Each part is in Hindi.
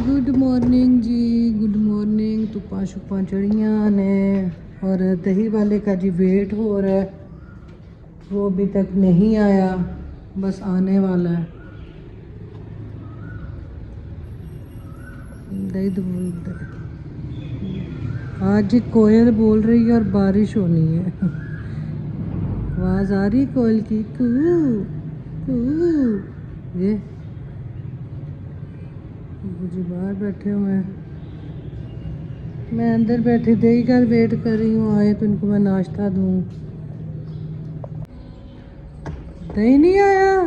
गुड मॉर्निंग जी, गुड मॉर्निंग। धुप्पा शुप्पा चढ़िया ने और दही वाले का जी वेट हो रहा है, वो अभी तक नहीं आया, बस आने वाला है। आज जी कोयल बोल रही है और बारिश होनी है। आवाज़ आ रही कोयल की, कू कू। ये जी बाहर बैठे हुए हैं, मैं अंदर बैठी दही का वेट कर रही हूँ, आए तो इनको मैं नाश्ता दूँ। दही नहीं आया,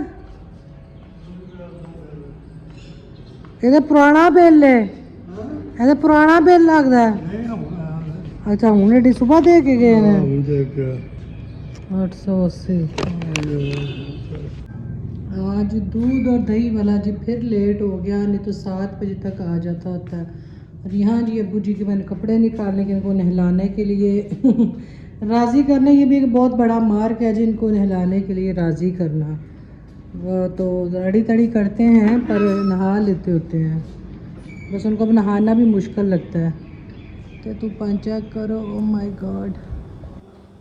ये पुराना बिल है, ये पुराना बिल लगता है। अच्छा हूँ एडी सुबह दे के गए हैं 880। आज दूध और दही वाला जी फिर लेट हो गया, नहीं तो 7 बजे तक आ जाता होता है। और यहाँ जी अब्बू जी के मैंने कपड़े निकालने के, इनको नहलाने के लिए राज़ी करना, ये भी एक बहुत बड़ा मार्क है जी, इनको नहलाने के लिए राज़ी करना। वो तो रड़ी तड़ी करते हैं पर नहा लेते होते हैं, बस उनको अब नहाना भी मुश्किल लगता है। तो तू पंचा करो, ओ माय गॉड।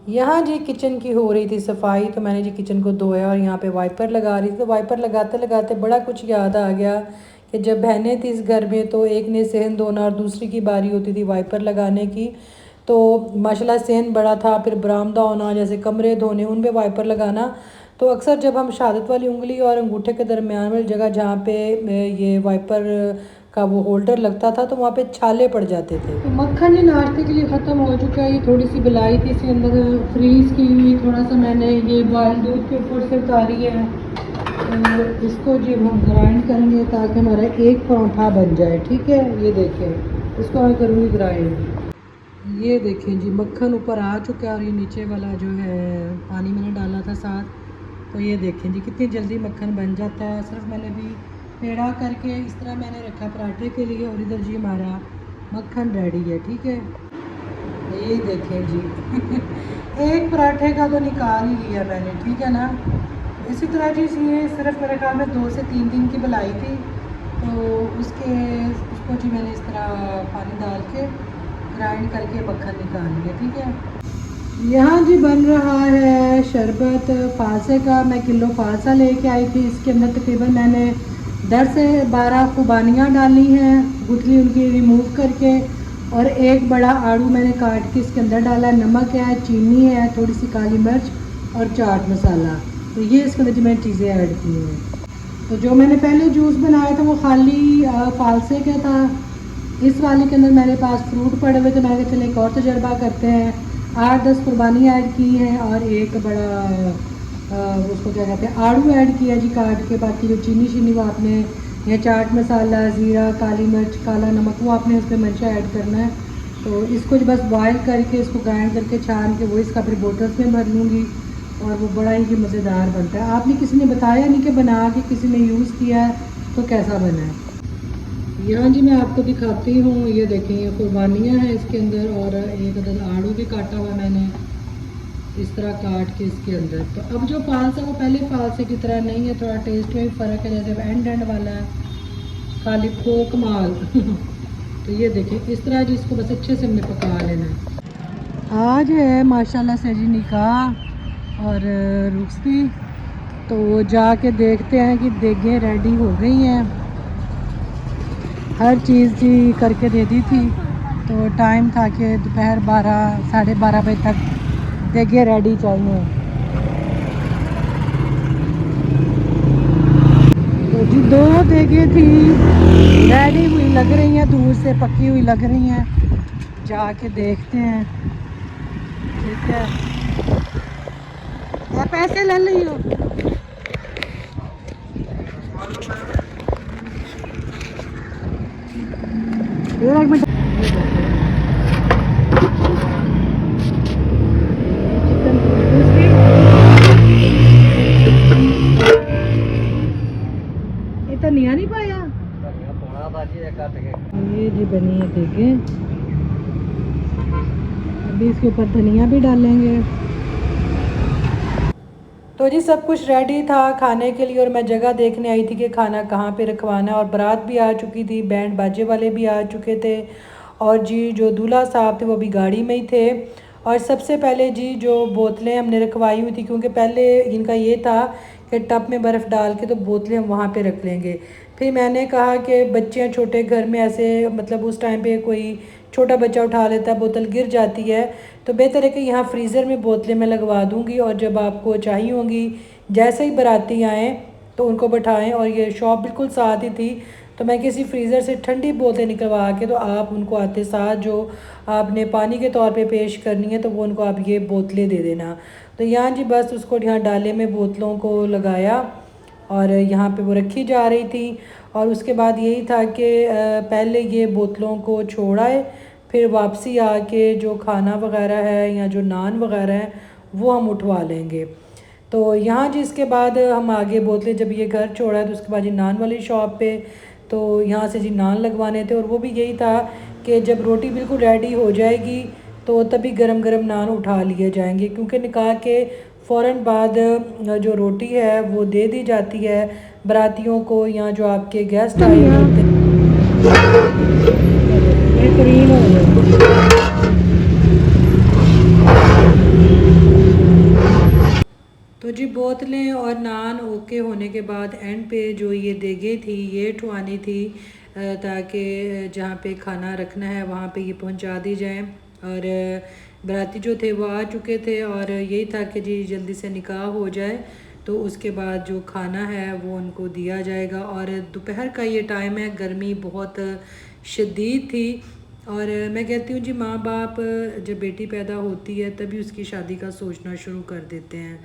यहाँ जी किचन की हो रही थी सफाई, तो मैंने जी किचन को धोया और यहाँ पे वाइपर लगा रही थी। तो वाइपर लगाते लगाते बड़ा कुछ याद आ गया कि जब बहनें थी इस घर में तो एक ने सहन धोना और दूसरी की बारी होती थी वाइपर लगाने की। तो माशाल्लाह सहन बड़ा था, फिर बरामदा होना, जैसे कमरे धोने, उन पे वाइपर लगाना। तो अक्सर जब हम शहादत वाली उंगली और अंगूठे के दरमियान वाली जगह जहाँ पे ये वाइपर का वो होल्डर लगता था तो वहाँ पे छाले पड़ जाते थे। तो मक्खन ही नाश्ते के लिए ख़त्म हो चुका है। ये थोड़ी सी बिलाई थी, इसके अंदर फ्रीज़ की हुई, थोड़ा सा मैंने ये बॉयल दूध के ऊपर से उतारी है। तो इसको जी हम ग्राइंड करेंगे ताकि हमारा एक पराठा बन जाए। ठीक है, ये देखें, इसको मैं करूँगी ग्राइंड। ये देखें जी मक्खन ऊपर आ चुका है और ये नीचे वाला जो है पानी मैंने डाला था साथ। तो ये देखें जी कितनी जल्दी मक्खन बन जाता है। सिर्फ मैंने भी पेड़ा करके इस तरह मैंने रखा पराठे के लिए, और इधर जी हमारा मक्खन रेडी है। ठीक है, ये देखें जी एक पराठे का तो निकाल ही लिया मैंने, ठीक है ना। इसी तरह जी ये सिर्फ मेरे ख्याल में 2 से 3 दिन की बनाई थी, तो उसको जी मैंने इस तरह पानी डाल के ग्राइंड करके मक्खन निकाल लिया। ठीक है, यहाँ जी बन रहा है शरबत फालसे का। मैं किलो फालसा लेके आई थी, इसके अंदर तकरीबन मैंने 10 से 12 खुबानियाँ डाली हैं, गुठली उनकी रिमूव करके, और एक बड़ा आड़ू मैंने काट के इसके अंदर डाला है। नमक है, चीनी है, थोड़ी सी काली मिर्च और चाट मसाला। तो ये इसके अंदर जो मैंने चीज़ें ऐड की हैं। तो जो मैंने पहले जूस बनाया था वो खाली फालसे का था। इस वाले के अंदर मेरे पास फ्रूट पड़े हुए थे, मैंने कहा चले एक और तजर्बा करते हैं। 8-10 कुर्बानी ऐड की हैं और एक बड़ा उसको क्या कहते हैं आड़ू ऐड किया जी काट के। बाकी जो चीनी शीनी वो आपने, या चाट मसाला, ज़ीरा, काली मिर्च, काला नमक, वो आपने उस पर मिर्चा ऐड करना है। तो इसको बस बॉयल करके इसको ग्राइंड करके छान के वो इसका फिर बोटल्स में भर लूँगी, और वो बड़ा ही मज़ेदार बनता है। आपने किसी ने बताया नहीं कि बना के किसी ने यूज़ किया है तो कैसा बना है। यहाँ जी मैं आपको दिखाती हूँ, ये देखें ये कुर्बानियाँ हैं इसके अंदर, और एक अदद आड़ू भी काटा हुआ मैंने इस तरह काट के इसके अंदर। तो अब जो फालसा वो पहले फालसे की तरह नहीं है, थोड़ा टेस्ट में भी फ़र्क है। जैसे एंड वाला है खाली फोक माल तो ये देखें इस तरह जी इसको बस अच्छे से हमने पका लेना है। आज है माशाल्लाह से जी निकाह और रुखसती, तो जाके देखते हैं कि देगें रेडी हो गई हैं। हर चीज़ जी करके दे दी थी, तो टाइम था कि दोपहर 12 साढ़े 12 बजे तक देगे रेडी चाहिए। तो जी 2 देगे थी रेडी हुई लग रही हैं, दूर से पकी हुई लग रही हैं, जाके देखते हैं। ठीक है, या पैसे ले लियो। एक मिनट, ये धनिया नहीं पाया, ये जी बनी है देखें। अभी इसके ऊपर धनिया भी डालेंगे। तो जी सब कुछ रेडी था खाने के लिए और मैं जगह देखने आई थी कि खाना कहाँ पे रखवाना है। और बारात भी आ चुकी थी, बैंड बाजे वाले भी आ चुके थे और जी जो दूल्हा साहब थे वो भी गाड़ी में ही थे। और सबसे पहले जी जो बोतलें हमने रखवाई हुई थी, क्योंकि पहले इनका ये था कि टब में बर्फ़ डाल के तो बोतलें हम वहाँ पे रख लेंगे। फिर मैंने कहा कि बच्चे हैं छोटे, घर में ऐसे मतलब उस टाइम पे कोई छोटा बच्चा उठा लेता है, बोतल गिर जाती है, तो बेहतर है कि यहाँ फ्रीज़र में बोतलें मैं लगवा दूँगी और जब आपको चाहिए होंगी जैसे ही बाराती आएँ तो उनको बैठाएं। और ये शॉप बिल्कुल साथ ही थी, तो मैं किसी फ्रीज़र से ठंडी बोतलें निकलवा के तो आप उनको आते साथ जो आपने पानी के तौर पे पेश करनी है तो वो उनको आप ये बोतलें दे देना। तो यहाँ जी बस उसको यहाँ डाले में बोतलों को लगाया और यहाँ पे वो रखी जा रही थी। और उसके बाद यही था कि पहले ये बोतलों को छोड़ाए, फिर वापसी आके जो खाना वगैरह है या जो नान वगैरह है वो हम उठवा लेंगे। तो यहाँ जी इसके बाद हम आगे बोतलें जब ये घर छोड़ा है तो उसके बाद जी नान वाली शॉप पे, तो यहाँ से जी नान लगवाने थे। और वो भी यही था कि जब रोटी बिल्कुल रेडी हो जाएगी तो तभी गरम गरम नान उठा लिए जाएंगे, क्योंकि निकाह के फ़ौरन बाद जो रोटी है वो दे दी जाती है बारातियों को या जो आपके गेस्ट आए होते हैं। बेहतरीन हो गया। तो जी बोतलें और नान ओके होने के बाद एंड पे जो ये देगे थी ये उठवानी थी, ताकि जहाँ पे खाना रखना है वहाँ पे ये पहुँचा दी जाए। और बाराती जो थे वो आ चुके थे और यही था कि जी जल्दी से निकाह हो जाए तो उसके बाद जो खाना है वो उनको दिया जाएगा। और दोपहर का ये टाइम है, गर्मी बहुत शदीद थी। और मैं कहती हूँ जी माँ बाप जब बेटी पैदा होती है तभी उसकी शादी का सोचना शुरू कर देते हैं।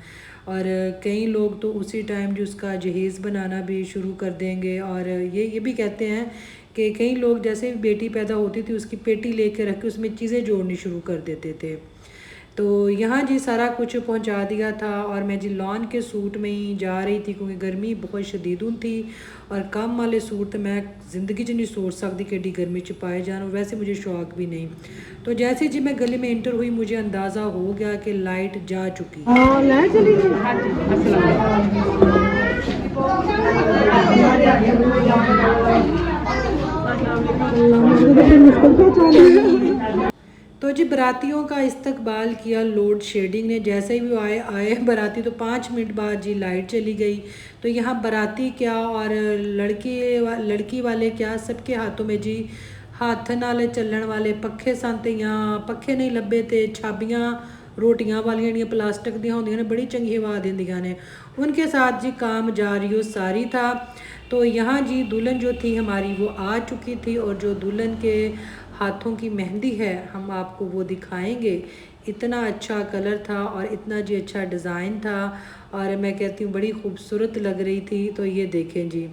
और कई लोग तो उसी टाइम जो उसका जहेज़ बनाना भी शुरू कर देंगे। और ये भी कहते हैं कि कई लोग जैसे बेटी पैदा होती थी उसकी पेटी लेके रख के उसमें चीज़ें जोड़नी शुरू कर देते थे। तो यहाँ जी सारा कुछ पहुँचा दिया था और मैं जी लॉन के सूट में ही जा रही थी, क्योंकि गर्मी बहुत शदीदुन थी और कम वाले सूट तो मैं ज़िंदगी च नहीं सोच सकती कि एडी गर्मी च पाए जान, और वैसे मुझे शौक भी नहीं। तो जैसे जी मैं गली में इंटर हुई मुझे अंदाज़ा हो गया कि लाइट जा चुकी है। हाँ लाइट चली गई। हाँ जी अस्सलाम। तो जी बारातियों का इस्तकबाल किया लोड शेडिंग ने। जैसे ही वो आए बाराती तो 5 मिनट बाद जी लाइट चली गई। तो यहाँ बाराती क्या और लड़की वाले क्या, सबके हाथों में जी हाथ नाल चलण वाले पखे सन। ते यहाँ पखे नहीं लभे ते छाबियाँ रोटियां वालियां ਜਿਹੜੀਆਂ प्लास्टिक ਦੀਆਂ ਹੁੰਦੀਆਂ ने बड़ी चंगी हवा दिंदियां ने, उनके साथ जी काम जारी सारी था। तो यहाँ जी दुल्हन जो थी हमारी वो आ चुकी थी और जो दुल्हन के हाथों की मेहंदी है हम आपको वो दिखाएंगे। इतना अच्छा कलर था और इतना जी अच्छा डिज़ाइन था और मैं कहती हूँ बड़ी खूबसूरत लग रही थी। तो ये देखें जी,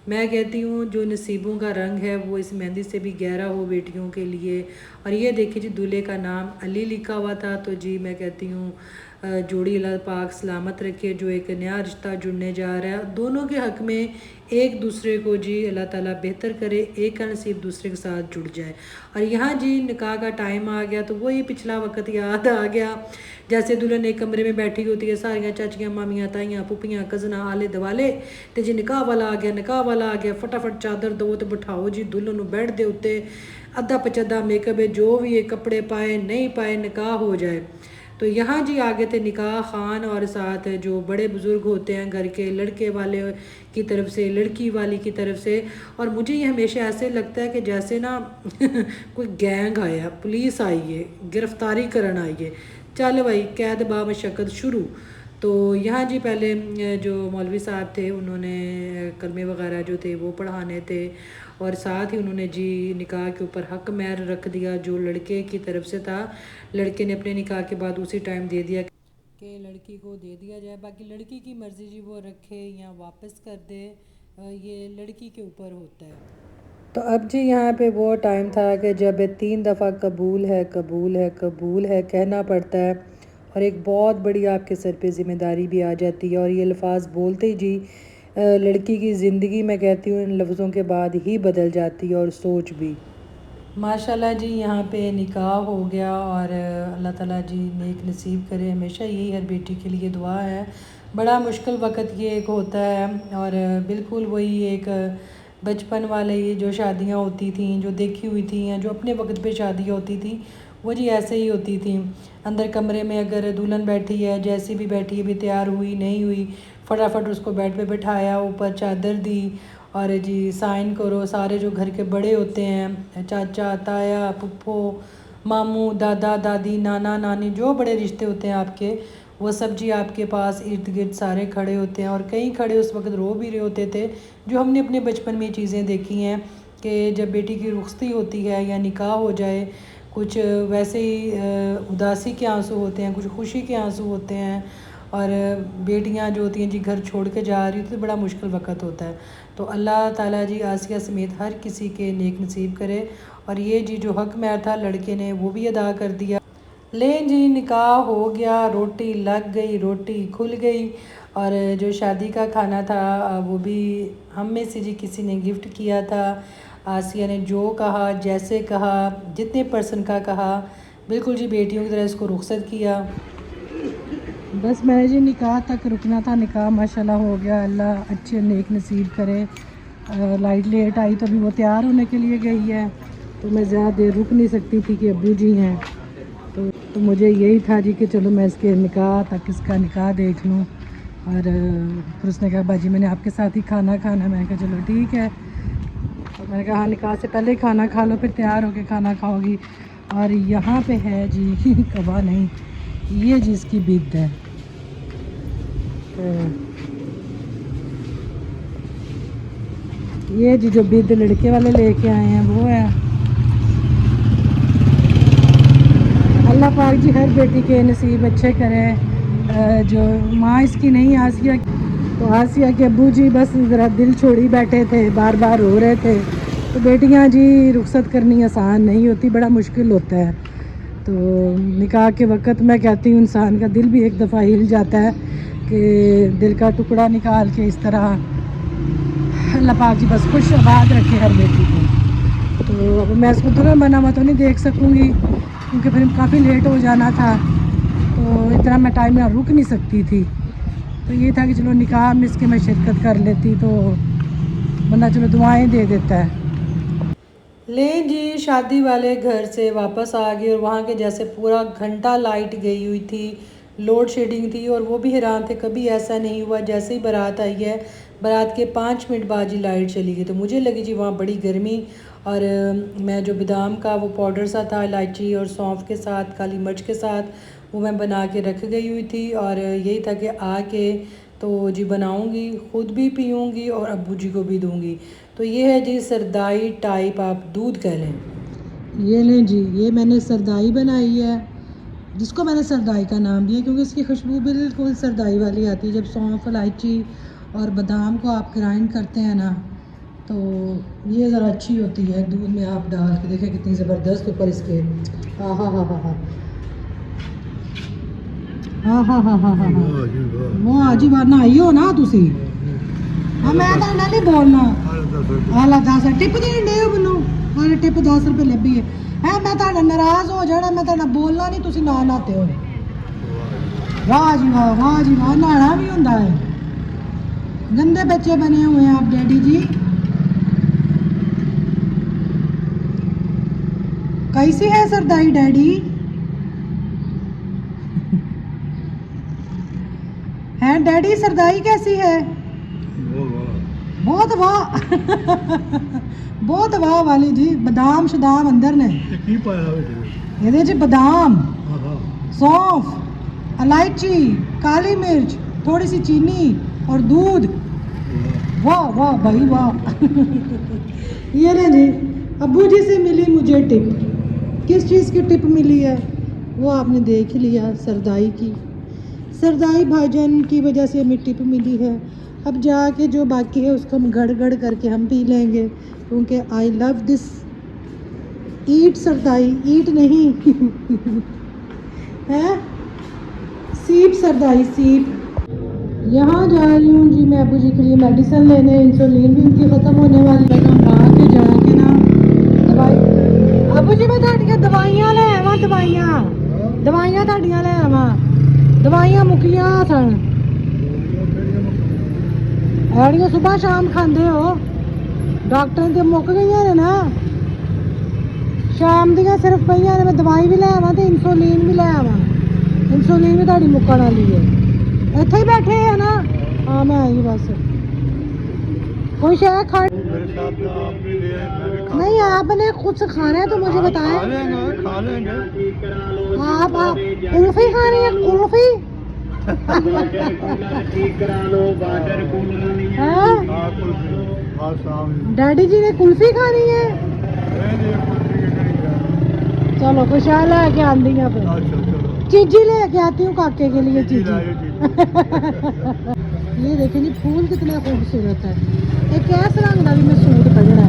मैं कहती हूँ जो नसीबों का रंग है वो इस मेहंदी से भी गहरा हो बेटियों के लिए। और ये देखिए जी दूल्हे का नाम अली लिखा हुआ था। तो जी मैं कहती हूँ जोड़ी अल्लाह पाक सलामत रखे, जो एक नया रिश्ता जुड़ने जा रहा है दोनों के हक़ में एक दूसरे को जी अल्लाह ताला बेहतर करे, एक का नसीब दूसरे के साथ जुड़ जाए। और यहाँ जी निकाह का टाइम आ गया तो वही पिछला वक्त याद आ गया। जैसे दुल्हन एक कमरे में बैठी होती है, सारियाँ चाचियाँ मामियाँ ताइयाँ पुपियाँ कज़ना आले दवाले, तो जी निकाह वाला आ गया, निकाह वाला आ गया, फटाफट चादर दो तो बिठाओ जी दुल्हन नूं बेड दे उत्ते, अद्धा पचद्धा मेकअप है जो भी है कपड़े पाए नहीं पाए निकाह हो जाए। तो यहाँ जी आगे थे निकाह खान और साथ जो बड़े बुज़ुर्ग होते हैं घर के, लड़के वाले की तरफ से लड़की वाली की तरफ से। और मुझे ये हमेशा ऐसे लगता है कि जैसे ना कोई गैंग आया, पुलिस आई है, गिरफ्तारी करन आई है, चल भाई कैद बा मशक्क़त शुरू। तो यहाँ जी पहले जो मौलवी साहब थे उन्होंने कलमे वगैरह जो थे वो पढ़ाने थे और साथ ही उन्होंने जी निकाह के ऊपर हक महर रख दिया जो लड़के की तरफ से था। लड़के ने अपने निकाह के बाद उसी टाइम दे दिया कि लड़की को दे दिया जाए, बाकी लड़की की मर्ज़ी जी वो रखे या वापस कर दे, ये लड़की के ऊपर होता है। तो अब जी यहाँ पे वो टाइम था कि जब 3 दफ़ा कबूल है कबूल है कबूल है कहना पड़ता है और एक बहुत बड़ी आपके सर पे ज़िम्मेदारी भी आ जाती है। और ये अल्फाज बोलते ही जी लड़की की ज़िंदगी मैं कहती हूँ इन लफ्ज़ों के बाद ही बदल जाती है और सोच भी। माशाल्लाह जी यहाँ पे निकाह हो गया और अल्लाह ताला जी नेक नसीब करे, हमेशा यही हर बेटी के लिए दुआ है। बड़ा मुश्किल वक्त ये एक होता है। और बिल्कुल वही एक बचपन वाले ये जो शादियाँ होती थी, जो देखी हुई थी या जो अपने वक्त पे शादियाँ होती थी, वो जी ऐसे ही होती थी। अंदर कमरे में अगर दुल्हन बैठी है, जैसी भी बैठी है, भी तैयार हुई नहीं हुई, फटाफट उसको बेड पे बिठाया, ऊपर चादर दी और जी साइन करो। सारे जो घर के बड़े होते हैं, चाचा ताया फुप्पो मामू दादा दादी नाना नानी, जो बड़े रिश्ते होते हैं आपके, वो सब जी आपके पास इर्द गिर्द सारे खड़े होते हैं। और कई खड़े उस वक्त रो भी रहे होते थे, जो हमने अपने बचपन में चीज़ें देखी हैं कि जब बेटी की रुखसती होती है या निकाह हो जाए, कुछ वैसे ही उदासी के आंसू होते हैं, कुछ खुशी के आंसू होते हैं। और बेटियां जो होती हैं जी घर छोड़ के जा रही होती, तो बड़ा मुश्किल वक्त होता है। तो अल्लाह ताला जी आसिया समेत हर किसी के नेक नसीब करे। और ये जी जो हक महर था लड़के ने वो भी अदा कर दिया। लें जी निकाह हो गया, रोटी लग गई, रोटी खुल गई। और जो शादी का खाना था वो भी हम में से जी किसी ने गिफ्ट किया था। आसिया ने जो कहा, जैसे कहा, जितने पर्सन का कहा, बिल्कुल जी बेटियों की तरह इसको रुखसत किया। बस मैंने जी निकाह तक रुकना था, निकाह माशाल्लाह हो गया। अल्लाह अच्छे नेक नसीब करे। लाइट लेट आई तो अभी वो तैयार होने के लिए गई है, तो मैं ज़्यादा देर रुक नहीं सकती थी कि अब्बू जी हैं। तो मुझे यही था जी कि चलो मैं इसके निकाह तक इसका निकाह देख लूँ। और फिर उसने कहा बाजी मैंने आपके साथ ही खाना खाना। मैंने कहा चलो ठीक है। तो मैंने कहा हाँ निकाह से पहले ही खाना खा लो, फिर तैयार होके खाना खाओगी। और यहाँ पे है जी कबा नहीं, ये जी इसकी बिद है। तो ये जी जो बिद लड़के वाले लेके आए हैं वो है। अल्लाह पाक जी हर बेटी के नसीब अच्छे करे। जो माँ इसकी नहीं आसिया, तो आसिया के अब्बू जी बस ज़रा दिल छोड़ी बैठे थे, बार बार रो रहे थे। तो बेटियाँ जी रुखसत करनी आसान नहीं होती, बड़ा मुश्किल होता है। तो निकाह के वक़्त मैं कहती हूँ इंसान का दिल भी एक दफ़ा हिल जाता है कि दिल का टुकड़ा निकाल के इस तरह अल्लाह पाक जी बस खुश आबाद रखे हर बेटी को। तो अब मैं इसको दुल्हन बना हुआ तो नहीं देख सकूँगी, क्योंकि फिर काफ़ी लेट हो जाना था, तो इतना मैं टाइम यहाँ रुक नहीं सकती थी। तो ये था कि चलो निकाह में इसके मैं शिरकत कर लेती, तो बंदा चलो दुआएं दे देता है। ले जी शादी वाले घर से वापस आ गए और वहाँ के जैसे पूरा घंटा लाइट गई हुई थी, लोड शेडिंग थी। और वो भी हैरान थे, कभी ऐसा नहीं हुआ। जैसे ही बारात आई है, बारात के 5 मिनट बाद जी लाइट चली गई। तो मुझे लगी जी वहाँ बड़ी गर्मी। और मैं जो बादाम का वो पाउडर सा था इलायची और सौंफ के साथ, काली मिर्च के साथ, वो मैं बना के रख गई हुई थी। और यही था कि आके तो जी बनाऊंगी, ख़ुद भी पीऊँगी और अब्बू जी को भी दूँगी। तो ये है जी सरदाई टाइप, आप दूध कह लें। ये लें जी, ये मैंने सरदाई बनाई है, जिसको मैंने सरदाई का नाम दिया क्योंकि इसकी खुशबू बिल्कुल सरदाई वाली आती है। जब सौंफ इलायची और बादाम को आप ग्राइंड करते हैं ना, तो ये ज़रा अच्छी होती है। दूध में आप डाल के देखें कितनी ज़बरदस्त ऊपर इसके हाँ हाँ हाँ हाँ हाँ हाँ हाँ हाँ हाँ हाँ हाँ वाह जी वाह, नहाई हो ना तुसी। हाँ मैं तो नहीं बोलना आला 10 टिप देन दे मैनू, हाले टिप 10 रुपए लभी है। मैं तो नाराज़ हो जाना, मैं तो बोलना नहीं, तुसी ना नहाते हो। वाह जी वाह, वाह जी वाह, नहाना भी होंदा है। गंदे बच्चे बने हुए हैं आप डैडी जी। कैसी है सरदाई डैडी? है डैडी सरदाई कैसी है? बहुत वाह बहुत वाह वाली जी। बादाम शदाम अंदर ने ये जी, बादाम, सौंफ, इलायची, काली मिर्च, थोड़ी सी चीनी और दूध। वाह वाह भाई वाह ये ना जी अब्बू जी से मिली मुझे टिप। किस चीज़ की टिप मिली है वो आपने देख लिया, सरदाई की। सरदाई भाईजान की वजह से हमें टिप मिली है। अब जाके जो बाकी है उसको हम गड़ गड़ करके हम पी लेंगे, क्योंकि आई लव दिस। ईट सरदाई, ईट नहीं है सीप सरदाई, सीप। यहाँ जा रही हूँ जी मैं अबू जी के लिए मेडिसिन लेने। इंसुलिन भी उनकी ख़त्म होने वाली है। हम आके जाके ना दवाई, अबू जी मैं ਤੁਹਾਡੀਆਂ दवाइयां ले आवा, दवाइयां दवाइयां ਤੁਹਾਡੀਆਂ ले आवा, दवाइयां मुक्कियां सन। ਐੜੀਆਂ ਸੁਬਾਹ ਸ਼ਾਮ ਖਾਂਦੇ ਹੋ ਡਾਕਟਰਾਂ ਦੀਆਂ ਮੁੱਕ ਗਈਆਂ ਨੇ ਨਾ ਸ਼ਾਮ ਦੀਆਂ ਸਿਰਫ ਪਈਆਂ ਨੇ ਮੈਂ ਦਵਾਈ ਵੀ ਲੈ ਆਵਾਂ ਤੇ ਇਨਸੂਲਿਨ ਵੀ ਲੈ ਆਵਾਂ ਇਨਸੂਲਿਨ ਵੀ ਤੁਹਾਡੀ ਮੁੱਕਣ ਵਾਲੀ ਹੈ ਇੱਥੇ ही बैठे हैं ना हाँ मैं आई बस कोई शायद खा मेरे साथ में आप भी ले आए, मैं भी खा नहीं आपने कुछ खाना है तो मुझे खा बताएं लेंगे आप कुल्फी खानी है कुल्फी हाँ? हाँ कुल्फी हाँ शाम डैडी जी ने कुल्फी खानी है चलो कुछ लेके आंदी हैं फिर अच्छा चलो चीजी लेके आती हूँ काके के लिए चीजी ये देखें जी फूल कितना खूबसूरत है एक इस रंग का भी मैं सूट कढ़ना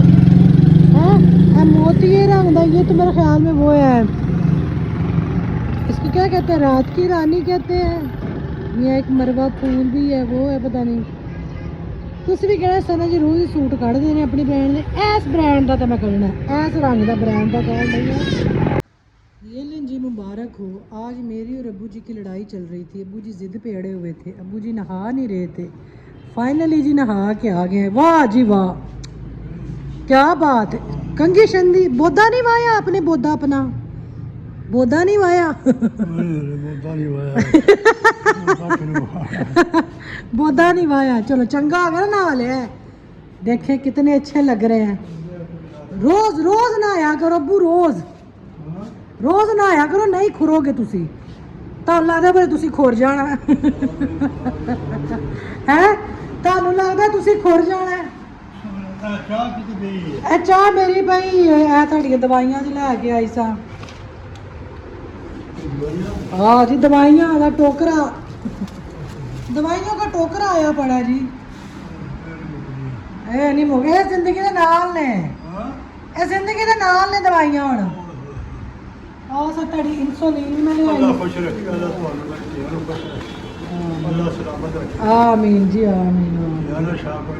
है मोती रंग का ये तो मेरे ख्याल में वो है इसको क्या कहते हैं रात की रानी कहते हैं ये एक मरवा फूल भी है वो है पता नहीं तुम भी कहना सना जी रोज सूट कढ़ते हैं अपनी ब्रांड के इस ब्रांड का तो मैं कढ़ना इस रंग का ब्रांड का कह नहीं है ये लें जी मुबारक हो आज मेरी और अब्बू जी की लड़ाई चल रही थी अब्बू जी जिद पे अड़े हुए थे अब्बू जी नहा नहीं रहे थे फाइनली जी नहा के आ गए वाह जी वाह क्या बात है कंघी शंदी बोधा नहीं वाया आपने बोधा अपना बोधा नहीं वाया बोधा नहीं वाया चलो चंगा आ गया ना नहा लिया देखें कितने अच्छे लग रहे हैं रोज रोज नहाया करो अब्बू रोज रोज नहाया करो नहीं खुरोगे तुसी ਤੁਹਾਨੂੰ ਲੱਗਦਾ ਫਿਰ ਤੁਸੀਂ ਖੁਰ ਜਾਣਾ ਹੈ ਤੁਹਾਨੂੰ ਲੱਗਦਾ ਤੁਸੀਂ ਖੁਰ ਜਾਣਾ ਇਹ ਚਾਹ ਮੇਰੀ ਪਈ ਇਹ ਤੁਹਾਡੀਆਂ ਦਵਾਈਆਂ ਦੀ ਲੈ ਕੇ ਆਈ ਸਾਂ हाँ जी दवाइयाँ का टोकरा दवाइयों का टोकरा आया पड़ा जी ए नहीं हो गया जिंदगी के नाल ने ए जिंदगी के नाल ने दवाइयाँ हुण आ सतड़ी इंसुलिन भी मैं ले आई अल्लाह खुश रखे अल्लाह ਤੁਹਾਨੂੰ ਰੱਖੇ ਉਹਨੂੰ खुश रखे अल्लाह सलामत रखे आमीन जी आमीन यार शाह को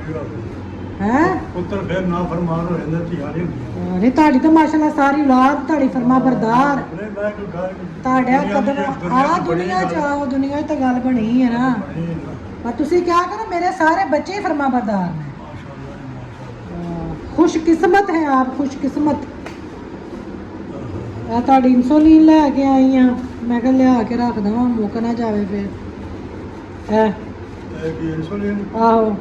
हैं पुत्र फिर ना फरमान हो जांदा तियारी अरे ਤੁਹਾਡੀ ਤਾਂ ਮਾਸ਼ਾਅੱਲਾ ਸਾਰੀ ਔਲਾਦ ਤੁਹਾਡੀ ਫਰਮਾ ਬਰਦਾਰ अरे मैं कोई घर ਤੁਹਾਡਾ ਕਦਮ ਆ ਦੁਨੀਆ ਚ ਆਓ ਦੁਨੀਆ 'ਚ ਤਾਂ ਗੱਲ ਬਣੀ ਹੈ ਨਾ ਪਰ ਤੁਸੀਂ ਕੀ ਕਰੋ ਮੇਰੇ ਸਾਰੇ ਬੱਚੇ ਹੀ ਫਰਮਾ ਬਰਦਾਰ ਨੇ खुशकिस्मत है आप खुशकिस्मत ਆ ਤੁਹਾਡੀ ਇਨਸੂਲਿਨ ਲੈ ਕੇ ਆਈ ਆ ਮੈਂ ਕਿਹਾ ਲਿਆ ਕੇ ਰੱਖ ਦਵਾਂ ਮੁੱਕ ਨਾ ਜਾਵੇ ਫਿਰ ਐ कि इंसुलिन ਆਹੋ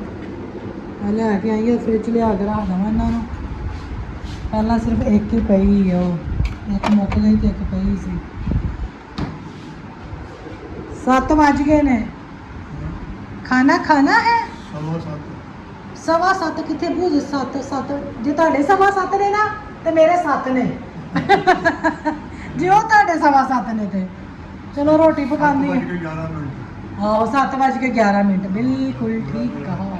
ਆ ਲੈ ਕੇ ਆਈ ਆ ਫ੍ਰਿਜ ਲਿਆ ਕੇ ਰੱਖ ਦਵਾਂ ਇਹਨਾਂ ਨੂੰ ਪਹਿਲਾਂ ਸਿਰਫ ਇੱਕ ਹੀ ਪਈ ਆ ਉਹ ਇੱਕ ਮੁੱਕ ਗਈ ਤੇ ਇੱਕ ਪਈ ਸੀ 7 ਵੱਜ ਗਏ ਨੇ ਖਾਣਾ ਖਾਣਾ ਹੈ सवा 7 7:15 ਕਿੱਥੇ ਭੂਜ 7 ਜੇ ਤੁਹਾਡੇ 7:15 ਨੇ ਨਾ ਤੇ ਮੇਰੇ 7 ਨੇ ਜੇ ਉਹ ਤੁਹਾਡੇ 7:15 ਨੇ ਤੇ ਚਲੋ ਰੋਟੀ ਪਕਾਉਂਦੀ ਹੈ 11 मिनट ਆਹੋ 7:11 ਬਿਲਕੁਲ ਠੀਕ ਕਹਾ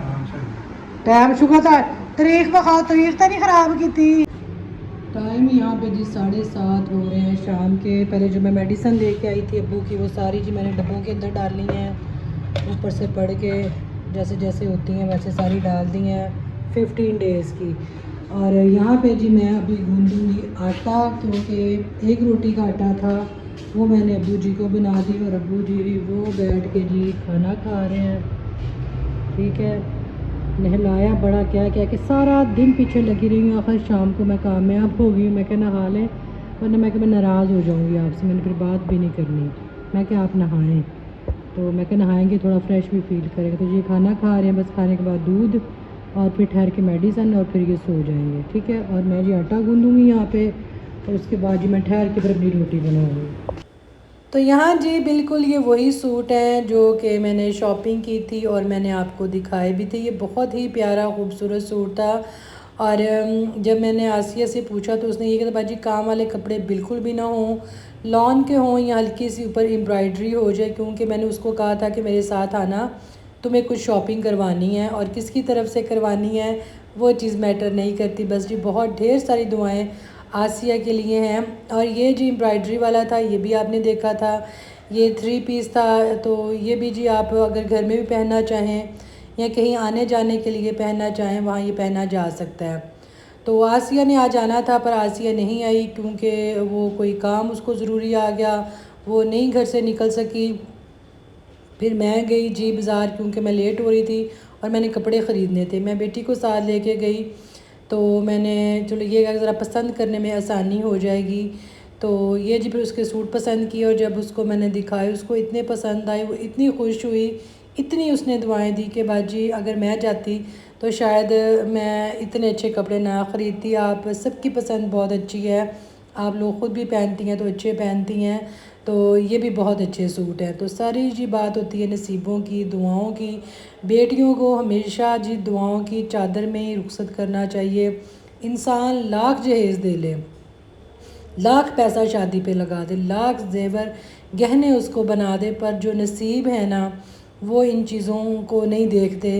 टाइम शुक्र था तारीख बखाओ तारीख तो नहीं ख़राब की थी टाइम यहाँ पे जी 7:30 हो रहे हैं शाम के पहले जो मैं मेडिसिन लेके आई थी अब्बू की वो सारी जी मैंने डब्बों के अंदर डालनी है ऊपर से पढ़ के जैसे जैसे होती हैं वैसे सारी डाल दी हैं 15 डेज़ की और यहाँ पे जी मैं अभी गूंदूँगी आटा क्योंकि एक रोटी का आटा था वो मैंने अब्बू जी को बना दी और अब्बू जी वो बैठ के जी खाना खा रहे हैं ठीक है नहलाया बड़ा क्या क्या कि सारा दिन पीछे लगी रही हूँ आखिर शाम को मैं कामयाब हो गई मैं क्या नहा लें वरना मैं मैं नाराज़ हो जाऊँगी आपसे मैंने फिर बात भी नहीं करनी मैं क्या आप नहाएं तो मैं क्या नहाएंगे थोड़ा फ्रेश भी फील करेंगे तो ये खाना खा रहे हैं बस खाने के बाद दूध और फिर ठहर के मेडिसन और फिर ये सो जाएंगे ठीक है और मैं जी आटा गूँधूँगी यहाँ पे और उसके बाद जी मैं ठहर के फिर अपनी रोटी बनाऊँगी तो यहाँ जी बिल्कुल ये वही सूट हैं जो कि मैंने शॉपिंग की थी और मैंने आपको दिखाए भी थे ये बहुत ही प्यारा खूबसूरत सूट था और जब मैंने आसिया से पूछा तो उसने ये कहा बाजी काम वाले कपड़े बिल्कुल भी ना हों लॉन के हों या हल्की सी ऊपर एम्ब्रॉयडरी हो जाए क्योंकि मैंने उसको कहा था कि मेरे साथ आना तुम्हें कुछ शॉपिंग करवानी है और किसकी तरफ से करवानी है वो चीज़ मैटर नहीं करती बस जी बहुत ढेर सारी दुआएँ आसिया के लिए हैं और ये जी एम्ब्रॉयडरी वाला था ये भी आपने देखा था ये 3 पीस था तो ये भी जी आप अगर घर में भी पहनना चाहें या कहीं आने जाने के लिए पहनना चाहें वहाँ ये पहना जा सकता है तो आसिया ने आज आना था पर आसिया नहीं आई क्योंकि वो कोई काम उसको ज़रूरी आ गया वो नहीं घर से निकल सकी फिर मैं गई जी बाज़ार क्योंकि मैं लेट हो रही थी और मैंने कपड़े ख़रीदने थे। मैं बेटी को साथ लेके गई तो मैंने चलो ये ज़रा पसंद करने में आसानी हो जाएगी। तो ये जी फिर उसके सूट पसंद किए और जब उसको मैंने दिखाए उसको इतने पसंद आए, वो इतनी खुश हुई, इतनी उसने दुआएं दी कि बाजी अगर मैं जाती तो शायद मैं इतने अच्छे कपड़े ना ख़रीदती। आप सबकी पसंद बहुत अच्छी है, आप लोग ख़ुद भी पहनती हैं तो अच्छे पहनती हैं, तो ये भी बहुत अच्छे सूट हैं। तो सारी जी बात होती है नसीबों की, दुआओं की। बेटियों को हमेशा जी दुआओं की चादर में ही रुखसत करना चाहिए। इंसान लाख जहेज़ दे ले, लाख पैसा शादी पे लगा दे, लाख जेवर गहने उसको बना दे, पर जो नसीब है ना वो इन चीज़ों को नहीं देखते।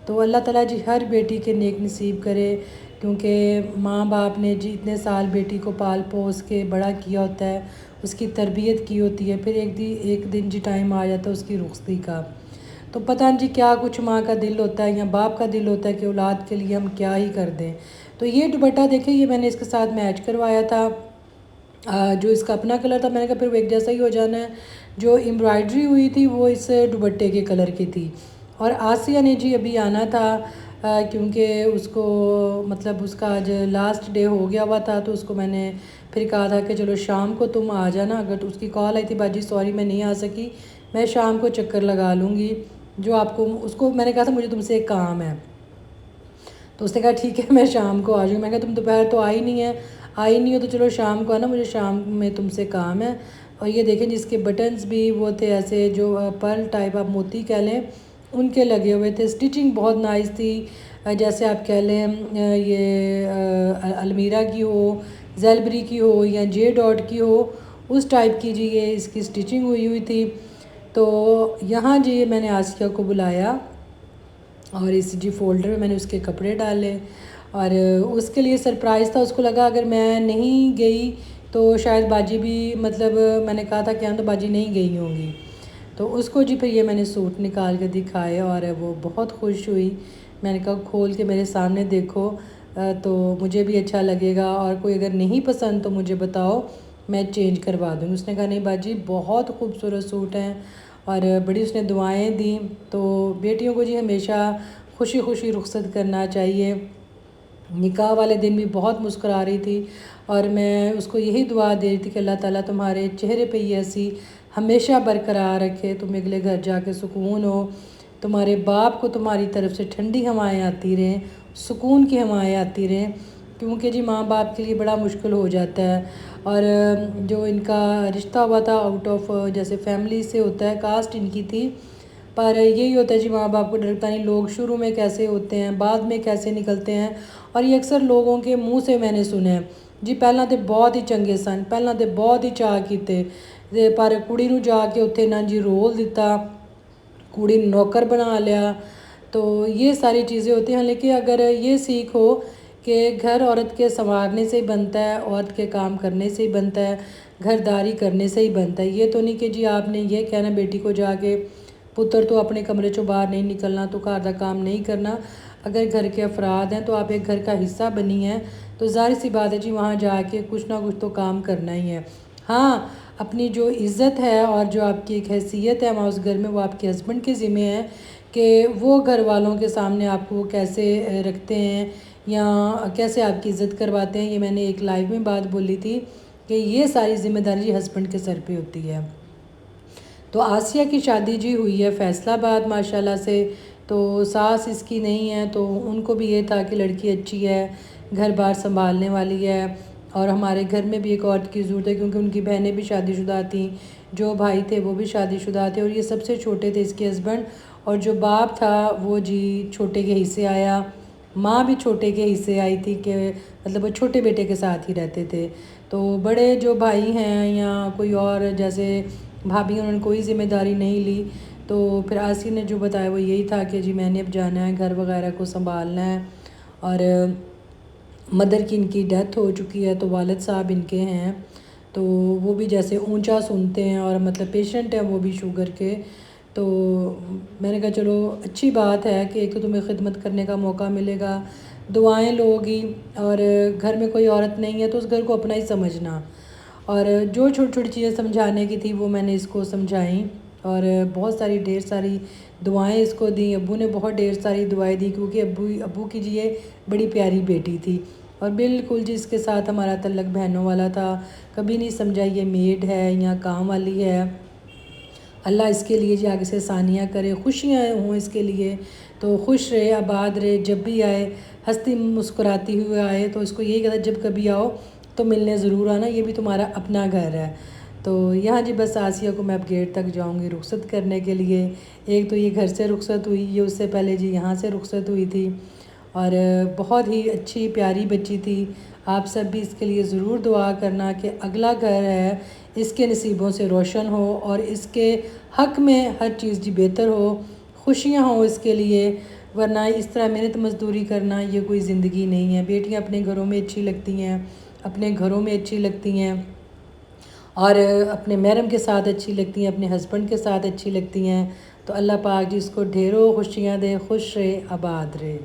तो अल्लाह ताला जी हर बेटी के नेक नसीब करे, क्योंकि माँ बाप ने जी इतने साल बेटी को पाल पोस के बड़ा किया होता है, उसकी तरबियत की होती है, फिर एक दिन जी टाइम आ जाता है उसकी रुखसती का। तो पता नहीं जी क्या कुछ माँ का दिल होता है या बाप का दिल होता है कि औलाद के लिए हम क्या ही कर दें। तो ये दुपट्टा देखिए, ये मैंने इसके साथ मैच करवाया था। जो इसका अपना कलर था मैंने कहा फिर वो एक जैसा ही हो जाना है। जो एम्ब्रॉयडरी हुई थी वो इस दुपट्टे के कलर की थी। और आसिया ने जी अभी आना था, क्योंकि उसको मतलब उसका आज लास्ट डे हो गया हुआ था, तो उसको मैंने फिर कहा था कि चलो शाम को तुम आ जाना। अगर तो उसकी कॉल आई थी, बाजी सॉरी मैं नहीं आ सकी, मैं शाम को चक्कर लगा लूँगी। जो आपको उसको मैंने कहा था मुझे तुमसे एक काम है, तो उसने कहा ठीक है मैं शाम को आ जाऊँगी। मैंने कहा तुम दोपहर तो आई नहीं हो तो चलो शाम को आना, मुझे शाम में तुमसे काम है। और ये देखें जिसके बटन्स भी वो थे ऐसे जो पर्ल टाइप आप मोती कह लें उनके लगे हुए थे। स्टिचिंग बहुत नाइस थी, जैसे आप कह लें ये अलमीरा की हो, जेलबरी की हो या जे डॉट की हो, उस टाइप की जी ये इसकी स्टिचिंग हुई थी। तो यहाँ जी मैंने आसिया को बुलाया और इस जी फोल्डर में मैंने उसके कपड़े डाले, और उसके लिए सरप्राइज़ था। उसको लगा अगर मैं नहीं गई तो शायद बाजी भी मतलब मैंने कहा था कि हाँ तो बाजी नहीं गई होंगी। तो उसको जी फिर ये मैंने सूट निकाल के दिखाए और वो बहुत खुश हुई। मैंने कहा खोल के मेरे सामने देखो, तो मुझे भी अच्छा लगेगा, और कोई अगर नहीं पसंद तो मुझे बताओ, मैं चेंज करवा दूँगी। उसने कहा नहीं बाजी बहुत खूबसूरत सूट हैं, और बड़ी उसने दुआएं दी। तो बेटियों को जी हमेशा खुशी खुशी रुखसत करना चाहिए। निकाह वाले दिन भी बहुत मुस्कुरा रही थी, और मैं उसको यही दुआ दे रही थी कि अल्लाह ताला तुम्हारे चेहरे पे ये ऐसी हमेशा बरकरार रखे, तुम अगले घर जाके सुकून हो, तुम्हारे बाप को तुम्हारी तरफ से ठंडी हवाएं आती रहें, सुकून की हवाएं आती रहें, क्योंकि जी माँ बाप के लिए बड़ा मुश्किल हो जाता है। और जो इनका रिश्ता हुआ था आउट ऑफ जैसे फैमिली से होता है, कास्ट इनकी थी, पर यही होता है जी माँ बाप को डर पता नहीं लोग शुरू में कैसे होते हैं, बाद में कैसे निकलते हैं। और ये अक्सर लोगों के मुंह से मैंने सुना है जी, पहला तो बहुत ही चंगे सन, पहला तो बहुत ही चाह कीते, पर कुड़ी नूं जाके उत्थे ना जी रोल दिता, कुड़ी नौकर बना लिया। तो ये सारी चीज़ें होती हैं। लेकिन अगर ये सीखो कि घर औरत के संवारने से ही बनता है, औरत के काम करने से ही बनता है, घरदारी करने से ही बनता है। ये तो नहीं कि जी आपने ये कहना बेटी को जाके पुत्र तो अपने कमरे चो बाहर नहीं निकलना, तो घर का काम नहीं करना। अगर घर के अफराद हैं तो आप एक घर का हिस्सा बनी हैं, तो ज़ाहिर सी बात है जी वहाँ जाके कुछ ना कुछ तो काम करना ही है। हाँ, अपनी जो इज़्ज़त है और जो आपकी एक हैसियत है वहाँ उस घर में, वो आपके हस्बैंड के ज़िम्मे है कि वो घर वालों के सामने आपको कैसे रखते हैं या कैसे आपकी इज़्ज़त करवाते हैं। ये मैंने एक लाइव में बात बोली थी कि ये सारी ज़िम्मेदारी हस्बैंड के सर पे होती है। तो आसिया की शादी जी हुई है फैसलाबाद माशाल्लाह से। तो सास इसकी नहीं है, तो उनको भी ये था कि लड़की अच्छी है, घर बार संभालने वाली है, और हमारे घर में भी एक औरत की ज़रूरत है, क्योंकि उनकी बहनें भी शादीशुदा थी, जो भाई थे वो भी शादीशुदा थे, और ये सबसे छोटे थे इसके हस्बैंड। और जो बाप था वो जी छोटे के हिस्से आया, माँ भी छोटे के हिस्से आई थी कि मतलब वो छोटे बेटे के साथ ही रहते थे। तो बड़े जो भाई हैं या कोई और जैसे भाभी, उन्होंने कोई ज़िम्मेदारी नहीं ली। तो फिर आसी ने जो बताया वो यही था कि जी मैंने अब जाना है, घर वगैरह को संभालना है, और मदर की इनकी डेथ हो चुकी है, तो वालिद साहब इनके हैं, तो वो भी जैसे ऊंचा सुनते हैं, और मतलब पेशेंट हैं वो भी शुगर के। तो मैंने कहा चलो अच्छी बात है कि एक तो तुम्हें खिदमत करने का मौका मिलेगा, दुआएं लोगी, और घर में कोई औरत नहीं है तो उस घर को अपना ही समझना। और जो छोटी छोटी चीज़ें समझाने की थी वो मैंने इसको समझाई, और बहुत सारी ढेर सारी दुआएं इसको दी। अब्बू ने बहुत ढेर सारी दुआएं दी क्योंकि अब्बू की जी ये बड़ी प्यारी बेटी थी और बिल्कुल जिसके साथ हमारा तल्लक बहनों वाला था। कभी नहीं समझा ये मेड है या काम वाली है। अल्लाह इसके लिए जी आगे से आसानियाँ करे, खुशियाँ हों इसके लिए। तो खुश रहे, आबाद रहे, जब भी आए हंसती मुस्कुराती हुए आए। तो इसको यही कहता जब कभी आओ तो मिलने ज़रूर आना, ये भी तुम्हारा अपना घर है। तो यहाँ जी बस आसिया को मैं अब गेट तक जाऊँगी रुखसत करने के लिए। एक तो ये घर से रुखसत हुई, ये उससे पहले जी यहाँ से रुखसत हुई थी और बहुत ही अच्छी प्यारी बच्ची थी। आप सब भी इसके लिए ज़रूर दुआ करना कि अगला घर है इसके नसीबों से रोशन हो और इसके हक़ में हर चीज़ जी बेहतर हो, खुशियाँ हो इसके लिए। वरना इस तरह मेहनत मजदूरी करना ये कोई ज़िंदगी नहीं है। बेटियाँ अपने घरों में अच्छी लगती हैं, अपने घरों में अच्छी लगती हैं और अपने महरम के साथ अच्छी लगती हैं, अपने हस्बैंड के साथ अच्छी लगती हैं। तो अल्लाह पाक जी इसको ढेरों खुशियाँ दे, खुश रहे, आबाद रहे।